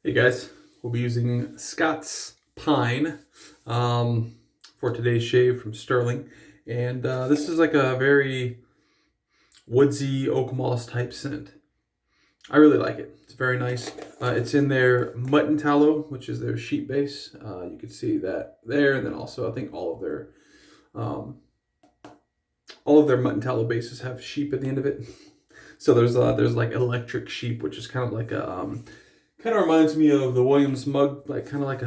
Hey guys, we'll be using Scots Pine for today's shave from Stirling. And this is like a very woodsy oak moss type scent. I really like it. It's very nice. It's in their Mutton Tallow, which is their sheep base. You can see that there. And then also I think all of their Mutton Tallow bases have sheep at the end of it. So there's like electric sheep, which is kind of like a kind of reminds me of the Williams mug, like kind of like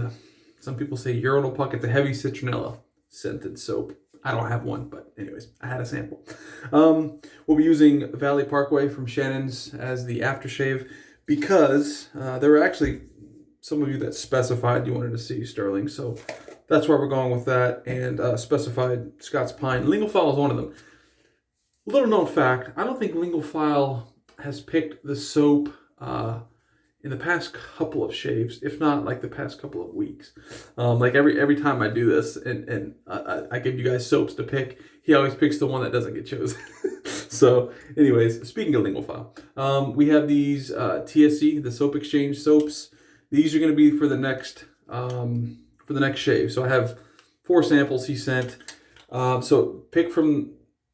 some people say urinal puck. It's a heavy citronella scented soap. I don't have one, but anyways, I had a sample. We'll be using Valley Parkway from Shannon's as the aftershave because there were actually some of you that specified you wanted to see Stirling, so that's why we're going with that, and specified Scots Pine. Lingual File is one of them. Little known fact, I don't think Lingual File has picked the soap in the past couple of shaves, if not like the past couple of weeks. Like every time I do this and I give you guys soaps to pick, he always picks the one that doesn't get chosen. So anyways, speaking of Lingual File, we have these TSC, the Soap Exchange soaps. These are going to be for the next shave. So I have 4 samples he sent. So pick from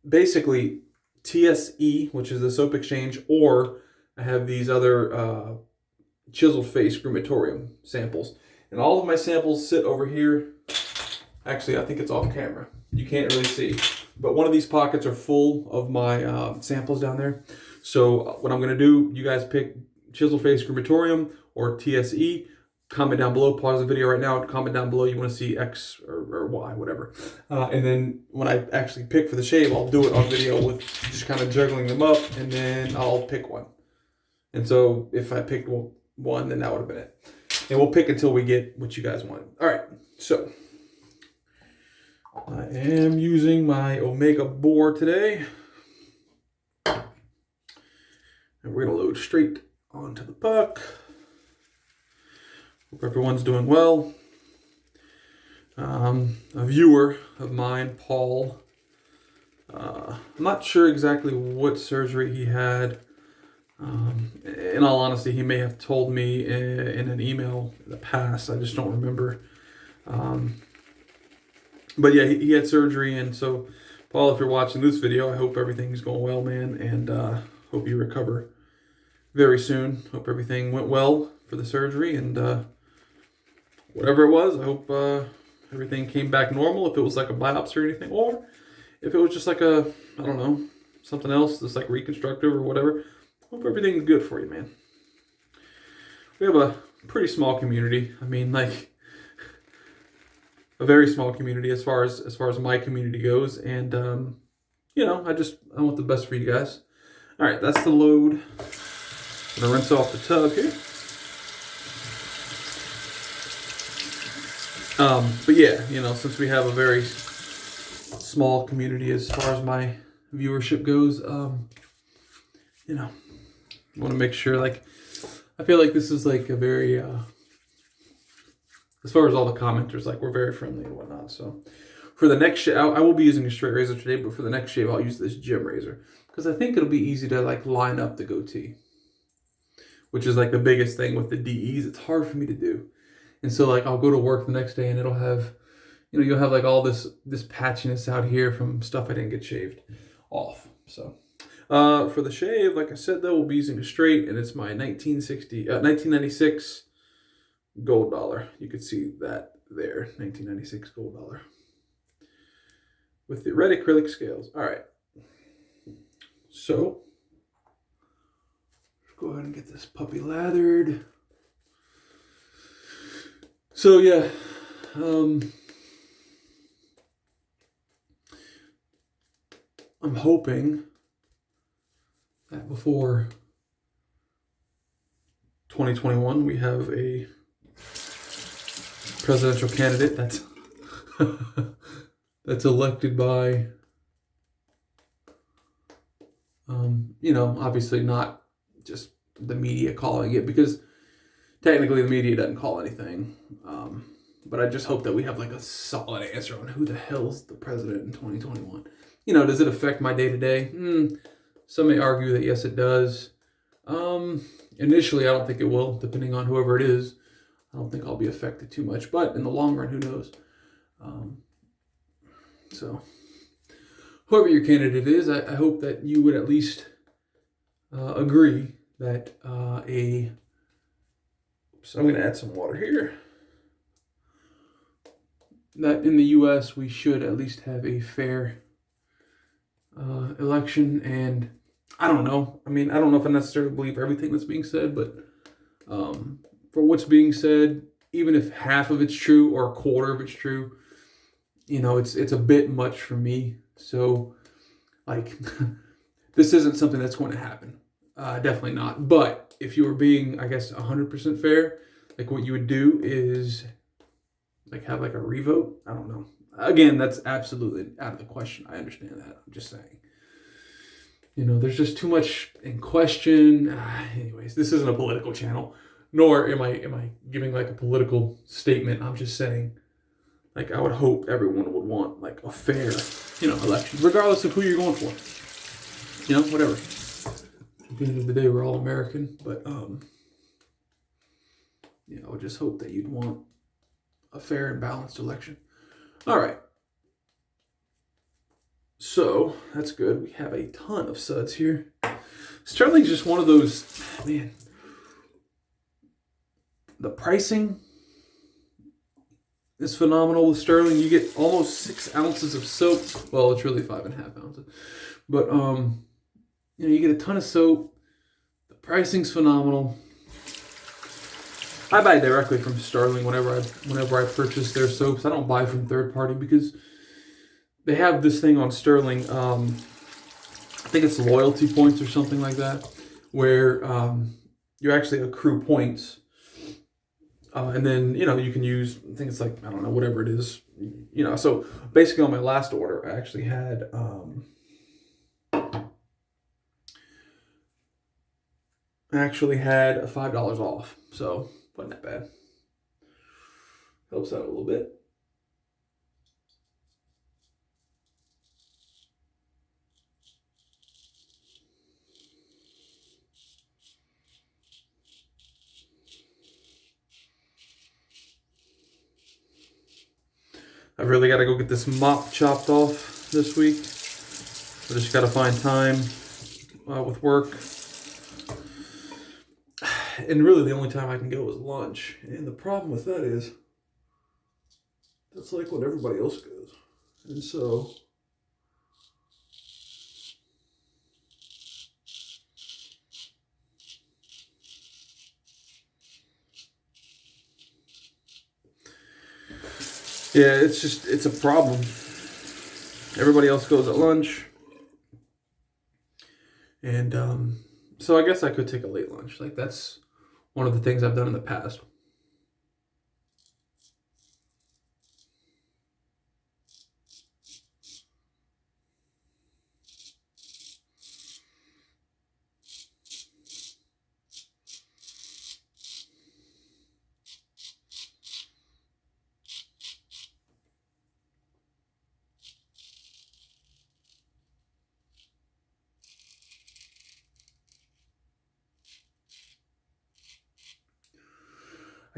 basically TSE, which is the Soap Exchange, or I have these other chiseled face crematorium samples, and all of my samples sit over here. Actually, I think it's off camera, you can't really see, but one of these pockets are full of my samples down there. So what I'm going to do, you guys pick chiseled face crematorium or TSE. Comment down below, pause the video right now, comment down below you want to see X or Y, whatever, and then when I actually pick for the shave, I'll do it on video with just kind of juggling them up, and then I'll pick one. And so if I picked one, then that would have been it. And we'll pick until we get what you guys want. All right, so I am using my Omega Boar today. And we're gonna load straight onto the puck. Hope everyone's doing well. A viewer of mine, Paul, I'm not sure exactly what surgery he had. In all honesty, he may have told me in an email in the past. I just don't remember. But yeah, he had surgery, and so Paul, if you're watching this video, I hope everything's going well, man, and hope you recover very soon. Hope everything went well for the surgery, and whatever it was, I hope everything came back normal. If it was like a biopsy or anything, or if it was just like I don't know, something else, just like reconstructive or whatever. Hope everything's good for you, man. We have a pretty small community. I mean, like a very small community as far as my community goes, and you know, I want the best for you guys. All right, that's the load. I'm gonna rinse off the tub here. But yeah, you know, since we have a very small community as far as my viewership goes, you know, I want to make sure, like, I feel like this is like a very, as far as all the commenters, like, we're very friendly and whatnot. So for the next shave, I will be using a straight razor today, but for the next shave, I'll use this gym razor because I think it'll be easy to like line up the goatee, which is like the biggest thing with the DEs. It's hard for me to do. And so like I'll go to work the next day and it'll have, you know, you'll have like all this patchiness out here from stuff I didn't get shaved off. So for the shave, like I said, though, we'll be using a straight, and it's my 1996 gold dollar. You can see that there, 1996 gold dollar with the red acrylic scales. All right, so let's go ahead and get this puppy lathered. So yeah, I'm hoping that before 2021 we have a presidential candidate that's that's elected by you know, obviously not just the media calling it, because technically the media doesn't call anything, but I just hope that we have like a solid answer on who the hell's the president in 2021. You know, does it affect my day-to-day? Some may argue that yes, it does. Initially, I don't think it will, depending on whoever it is. I don't think I'll be affected too much, but in the long run, who knows? So, whoever your candidate is, I hope that you would at least agree that so I'm going to add some water here. That in the U.S. we should at least have a fair election, and I don't know. I mean, I don't know if I necessarily believe everything that's being said, but for what's being said, even if half of it's true or a quarter of it's true, you know, it's a bit much for me. So, like, this isn't something that's going to happen. Definitely not. But if you were being, I guess, 100% fair, like what you would do is like have like a revote. I don't know. Again, that's absolutely out of the question. I understand that. I'm just saying. You know, there's just too much in question. Anyways, this isn't a political channel, nor am I giving like a political statement. I'm just saying, like, I would hope everyone would want like a fair, you know, election, regardless of who you're going for. You know, whatever. At the end of the day, we're all American, but you know, I would just hope that you'd want a fair and balanced election. All right. So that's good. We have a ton of suds here. Stirling's just one of those, man. The pricing is phenomenal with Stirling. You get almost 6 ounces of soap. Well, it's really 5.5 ounces, but you know, you get a ton of soap. The pricing's phenomenal. I buy directly from Stirling whenever I purchase their soaps. I don't buy from third party because they have this thing on Stirling. I think it's loyalty points or something like that, where you actually accrue points, and then you know you can use things like, I don't know, whatever it is, you know. So basically, on my last order, I actually had a $5 off, so wasn't that bad. Helps out a little bit. I've really got to go get this mop chopped off this week. I just got to find time with work. And really the only time I can go is lunch. And the problem with that is, that's like when everybody else goes. And so, yeah, it's a problem. Everybody else goes at lunch. And so I guess I could take a late lunch. Like, that's one of the things I've done in the past.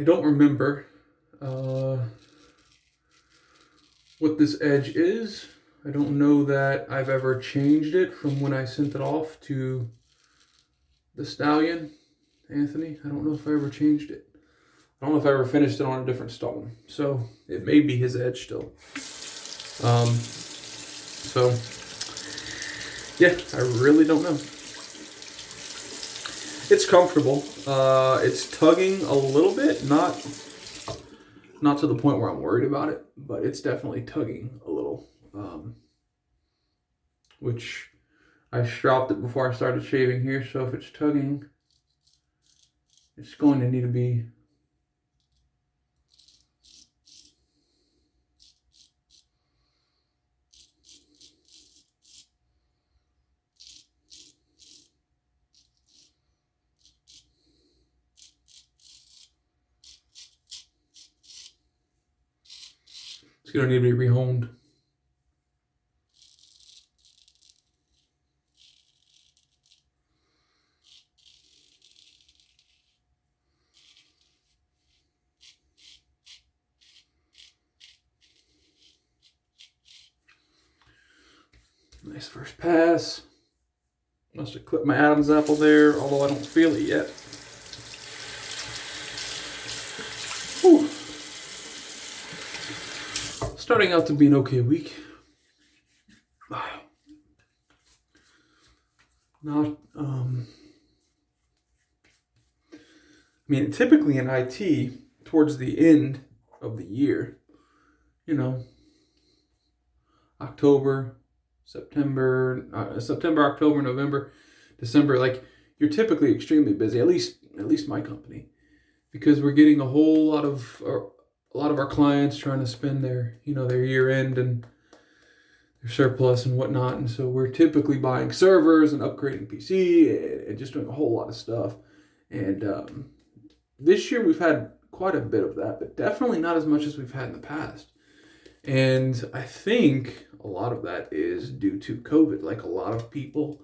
I don't remember what this edge is. I don't know that I've ever changed it from when I sent it off to the Stallion, Anthony. I don't know if I ever changed it. I don't know if I ever finished it on a different stone. So it may be his edge still. So yeah, I really don't know. It's comfortable. It's tugging a little bit, not to the point where I'm worried about it, but it's definitely tugging a little. Which I stropped it before I started shaving here, so if it's tugging, it's going to need to be rehomed. Nice first pass. Must have clipped my Adam's apple there, although I don't feel it yet. Whew. Starting out to be an okay week. Not, I mean, typically in IT, towards the end of the year, you know, September, October, November, December, like you're typically extremely busy. At least my company, because we're getting a lot of our clients trying to spend their year end and their surplus and whatnot, and so we're typically buying servers and upgrading PC and just doing a whole lot of stuff. And this year we've had quite a bit of that, but definitely not as much as we've had in the past. And I think a lot of that is due to COVID. Like a lot of people,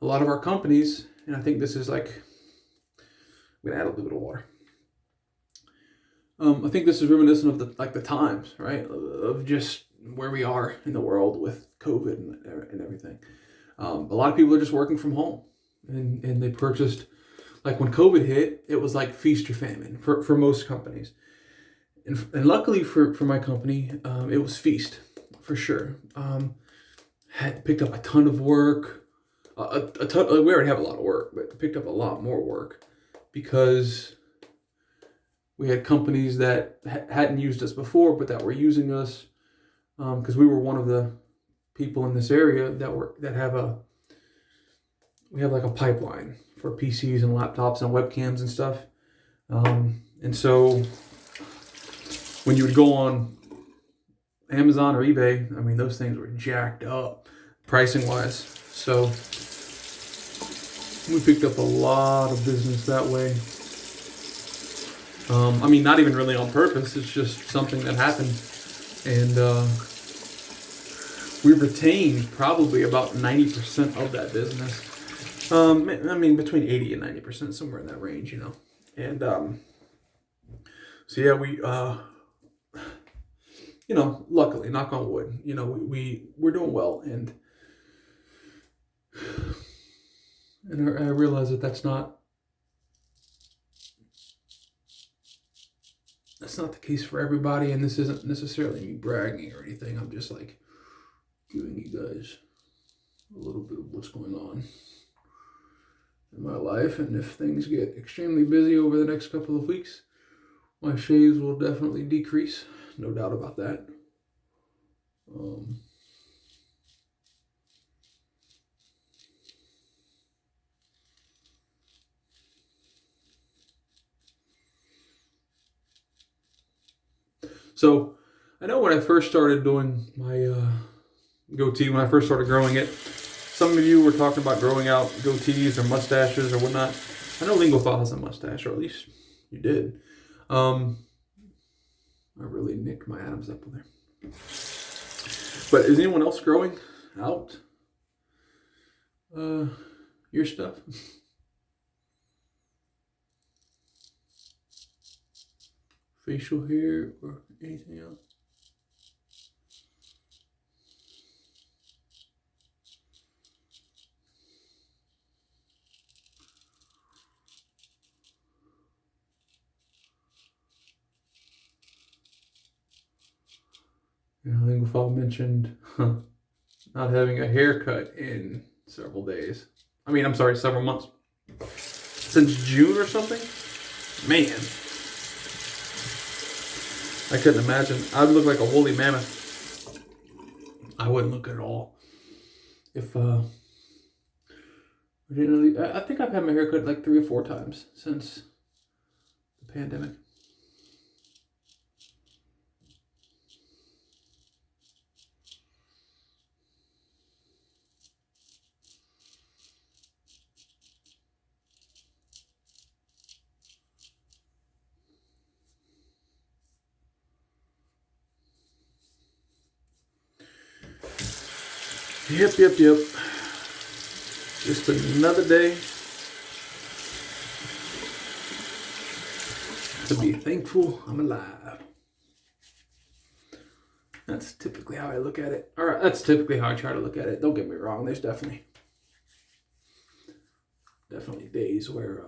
a lot of our companies, and I think this is like, I'm gonna add a little bit of water. I think this is reminiscent of the times, right? Of just where we are in the world with COVID and everything. A lot of people are just working from home, and they purchased, like when COVID hit, it was like feast or famine for most companies. And luckily for my company, it was feast for sure. Had picked up a ton of work, a ton. We already have a lot of work, but picked up a lot more work because we had companies that hadn't used us before, but that were using us because we were one of the people in this area we have like a pipeline for PCs and laptops and webcams and stuff, and so when you would go on Amazon or eBay, I mean, those things were jacked up pricing wise. So we picked up a lot of business that way. I mean, not even really on purpose. It's just something that happened. And we retained probably about 90% of that business. I mean, between 80 and 90%, somewhere in that range, And so yeah, we... luckily, knock on wood, we're doing well, and I realize that that's not the case for everybody, and this isn't necessarily me bragging or anything. I'm just like giving you guys a little bit of what's going on in my life, and if things get extremely busy over the next couple of weeks, my shaves will definitely decrease. No doubt about that. So I know when I first started doing my goatee, when I first started growing it, some of you were talking about growing out goatees or mustaches or whatnot. I know Lingophile has a mustache, or at least you did. I really nicked my Adam's apple there. But is anyone else growing out your stuff? Facial hair or anything else? Lingophile mentioned not having a haircut in several days. Several months. Since June or something? Man. I couldn't imagine. I would look like a woolly mammoth. I wouldn't look at all. If, I think I've had my haircut like 3 or 4 times since the pandemic. Yep. Just another day to be thankful I'm alive. That's typically how I look at it. All right, that's typically how I try to look at it. Don't get me wrong. There's definitely days where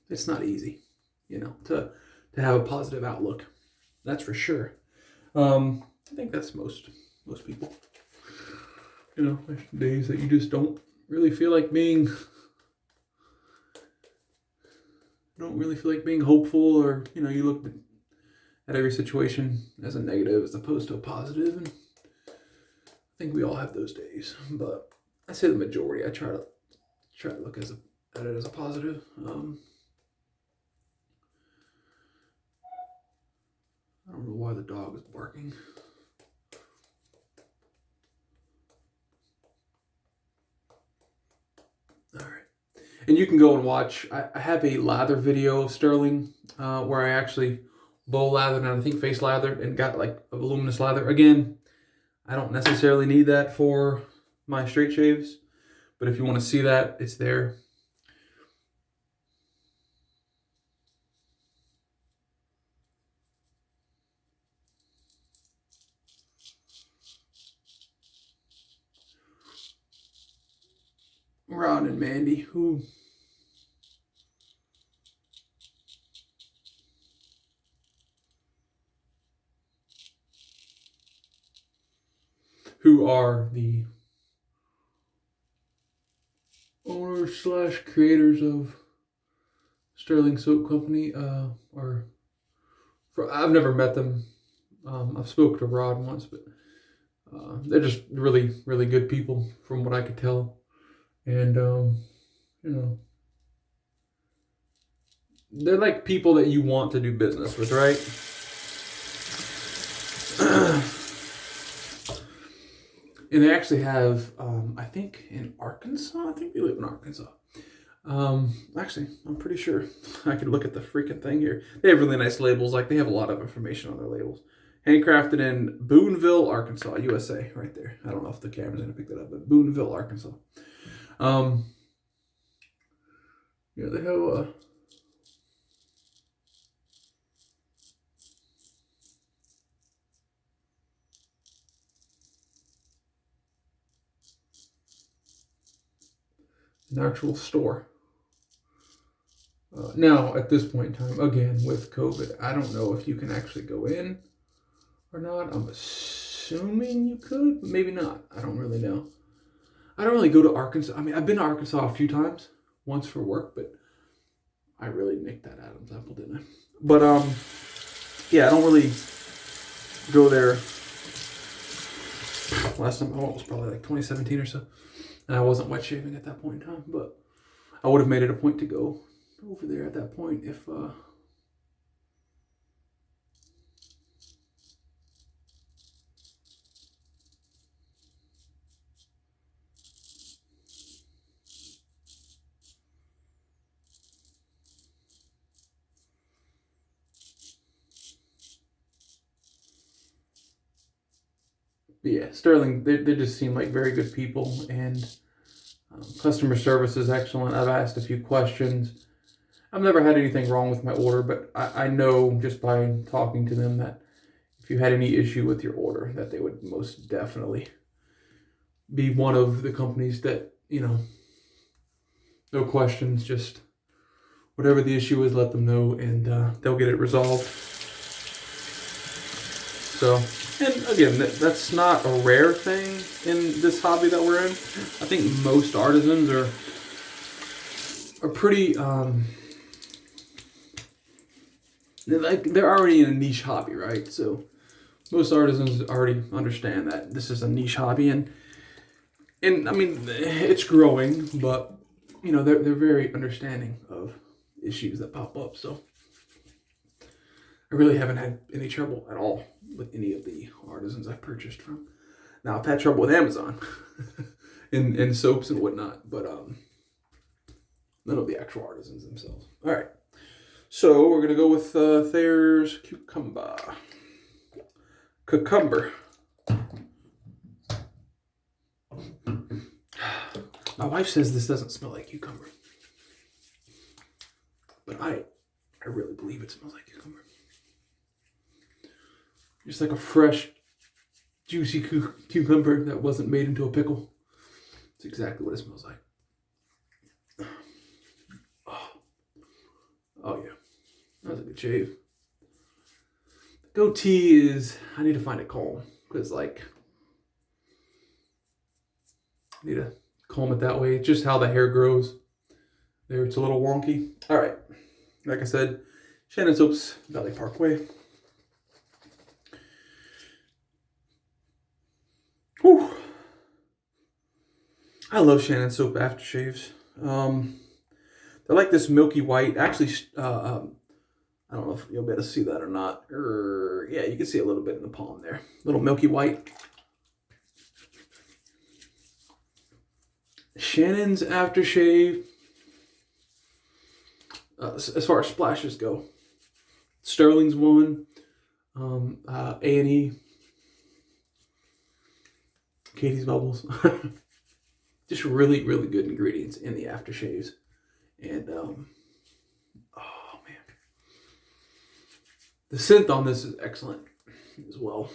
it's not easy, to have a positive outlook. That's for sure. I think that's most people. There's days that you just don't really feel like being hopeful, or you look at every situation as a negative as opposed to a positive. And I think we all have those days, but I say the majority. I try to look at it as a positive. I don't know why the dog is barking. All right. And you can go and watch. I have a lather video of Stirling where I actually bowl lathered and I think face lathered and got like a voluminous lather. Again, I don't necessarily need that for my straight shaves, but if you want to see that, it's there. Ron and Mandy, who are the owners / creators of Stirling Soap Company. I've never met them. I've spoken to Rod once, but they're just really, really good people from what I could tell. And, they're like people that you want to do business with, right? And they actually have, I think in Arkansas. I think they live in Arkansas. Actually, I'm pretty sure. I could look at the freaking thing here. They have really nice labels. Like, they have a lot of information on their labels. Handcrafted in Boonville, Arkansas, USA, right there. I don't know if the camera's gonna pick that up, but Boonville, Arkansas. They have an actual store. Now, at this point in time, again, with COVID, I don't know if you can actually go in or not. I'm assuming you could, but maybe not. I don't really know. I don't really go to Arkansas. I mean, I've been to Arkansas a few times, once for work, but I really nicked that Adam's apple, didn't I? But, yeah, I don't really go there. Last time I went was probably like 2017 or so. And I wasn't wet shaving at that point in time, but I would have made it a point to go over there at that point if yeah, Stirling, they just seem like very good people, and customer service is excellent. I've asked a few questions. I've never had anything wrong with my order, but I know just by talking to them that if you had any issue with your order, that they would most definitely be one of the companies that, no questions, just whatever the issue is, let them know, and they'll get it resolved. So, and again, that's not a rare thing in this hobby that we're in. I think most artisans are pretty, they're already in a niche hobby, right? So most artisans already understand that this is a niche hobby, and I mean, it's growing, but they're very understanding of issues that pop up. So I really haven't had any trouble at all with any of the artisans I've purchased from. Now, I've had trouble with Amazon and soaps and whatnot, but none of the actual artisans themselves. All right. So we're going to go with Thayer's Cucumber. My wife says this doesn't smell like cucumber, but I really believe it smells like cucumber. Just like a fresh juicy cucumber that wasn't made into a pickle. It's exactly what it smells like. Oh yeah, that was a good shave. Goatee is, I need to find a comb because like I need to comb it that way. It's just how the hair grows. There, it's a little wonky. All right, like I said, Shannon Soaps, Valley Parkway. Whew. I love Shannon Soap aftershaves. They're like this milky white. Actually, I don't know if you'll be able to see that or not. Yeah, you can see a little bit in the palm there. Little milky white. Shannon's aftershave. As far as splashes go, Stirling's one. A&E. Katie's Bubbles. Just really, really good ingredients in the aftershaves. And, oh man. The scent on this is excellent as well.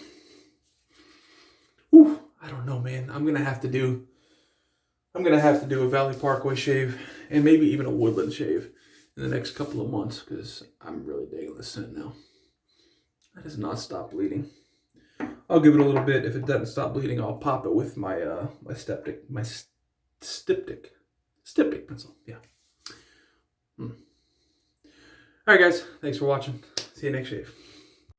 Whew, I don't know, man. I'm gonna have to do a Valley Parkway shave and maybe even a Woodland shave in the next couple of months because I'm really digging the scent now. That has not stopped bleeding. I'll give it a little bit. If it doesn't stop bleeding, I'll pop it with my styptic pencil. Yeah. All right, guys. Thanks for watching. See you next shave.